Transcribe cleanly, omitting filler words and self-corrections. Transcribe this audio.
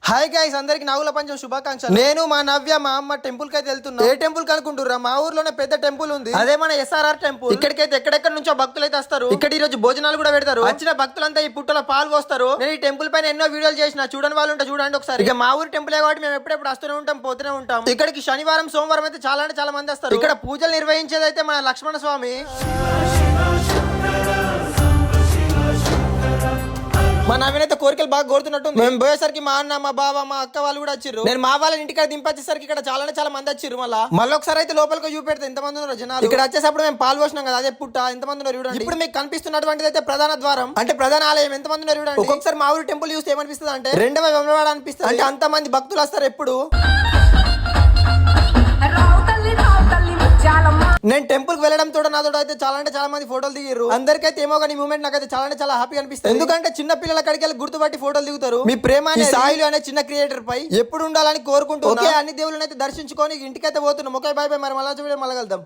Hi guys, అందరికి నాగుల పంచం శుభాకాంక్షలు. నేను మా నవ్య మా అమ్మ టెంపుల్ కి అయితే వెళ్తున్నా. ఏ టెంపుల్ కి అనుకుంటుర్రా? మా ఊర్లోనే పెద్ద టెంపుల్ ఉంది, అదే మన SRR టెంపుల్. ఇక్కడికైతే ఎక్కడెక్కడ నుంచో భక్తులు అయితే వస్తారు. ఇక్కడ ఈ రోజు భోజనాలు కూడా పెడతారు. వచ్చిన భక్తులంతా ఈ పుట్టలో పాలు పోస్తారు. నేను ఈ టెంపుల్ పైన ఎన్నో వీడియోలు చేసిన, చూడని వాళ్ళు ఉంటే చూడండి ఒకసారి. ఇక మా ఊరు టెంపుల్ కాబట్టి మేము ఎప్పుడెప్పుడు వస్తూనే ఉంటాం, పోతూనే ఉంటాం. ఇక్కడికి శనివారం సోమవారం అయితే చాలా అంటే చాలా మంది వస్తారు. ఇక్కడ పూజలు నిర్వహించేది అయితే మన లక్ష్మణ స్వామి. మా నవీనైతే కోరికలు బాగా కోరుతున్నట్టు. మేము పోయేసరికి మా అన్న మా బావ మా అక్క వాళ్ళు కూడా వచ్చారు. నేను మా వాళ్ళని ఇంటికి దింపేసరికి ఇక్కడ చాలా మంది వచ్చారు. మళ్ళీ ఒకసారి అయితే లోపలికి చూపెడితే ఎంతమంది ఉన్నారు జనాలు. ఇక్కడ వచ్చేసప్పుడు మేము పాలు పోసినాం కదా, అదే పుట్ట ఎంతమంది ఉన్నారు చూడండి. ఇప్పుడు మీకు కనిపిస్తున్నటువంటిది అయితే ప్రధాన ద్వారం, అంటే ప్రధాన ఆలయం. ఎంతమంది ఉన్నారు చూడండి. ఒక్కొక్కసారి మా ఊరు టెంపుల్ చూస్తే ఏమనిపిస్తుంది అంటే రెండవ వెంబడవాడ అనిపిస్తుంది. అంటే అంత మంది భక్తులు వస్తారు ఎప్పుడు. నేను టెంపుల్ కి వెళ్ళడంతో నాతో అయితే చాలా మంది ఫోటోలు దిగారు. అందరికైతే ఏమో కానీ మూమెంట్ నాకైతే చాలా హ్యాపీ అనిపిస్తుంది. ఎందుకంటే చిన్న పిల్లల కడికి వెళ్ళి గుర్తుపట్టి ఫోటోలు దిగుతారు. మీ ప్రేమ సాయిలు అనే చిన్న క్రియేటర్ పై ఎప్పుడు ఉండాలని కోరుకుంటూ అన్ని దేవుళ్ళని అయితే దర్శించుకొని ఇంటికైతే పోతున్నాం. ఒకే బాయ్, మరి మళ్ళీ కలుద్దాం.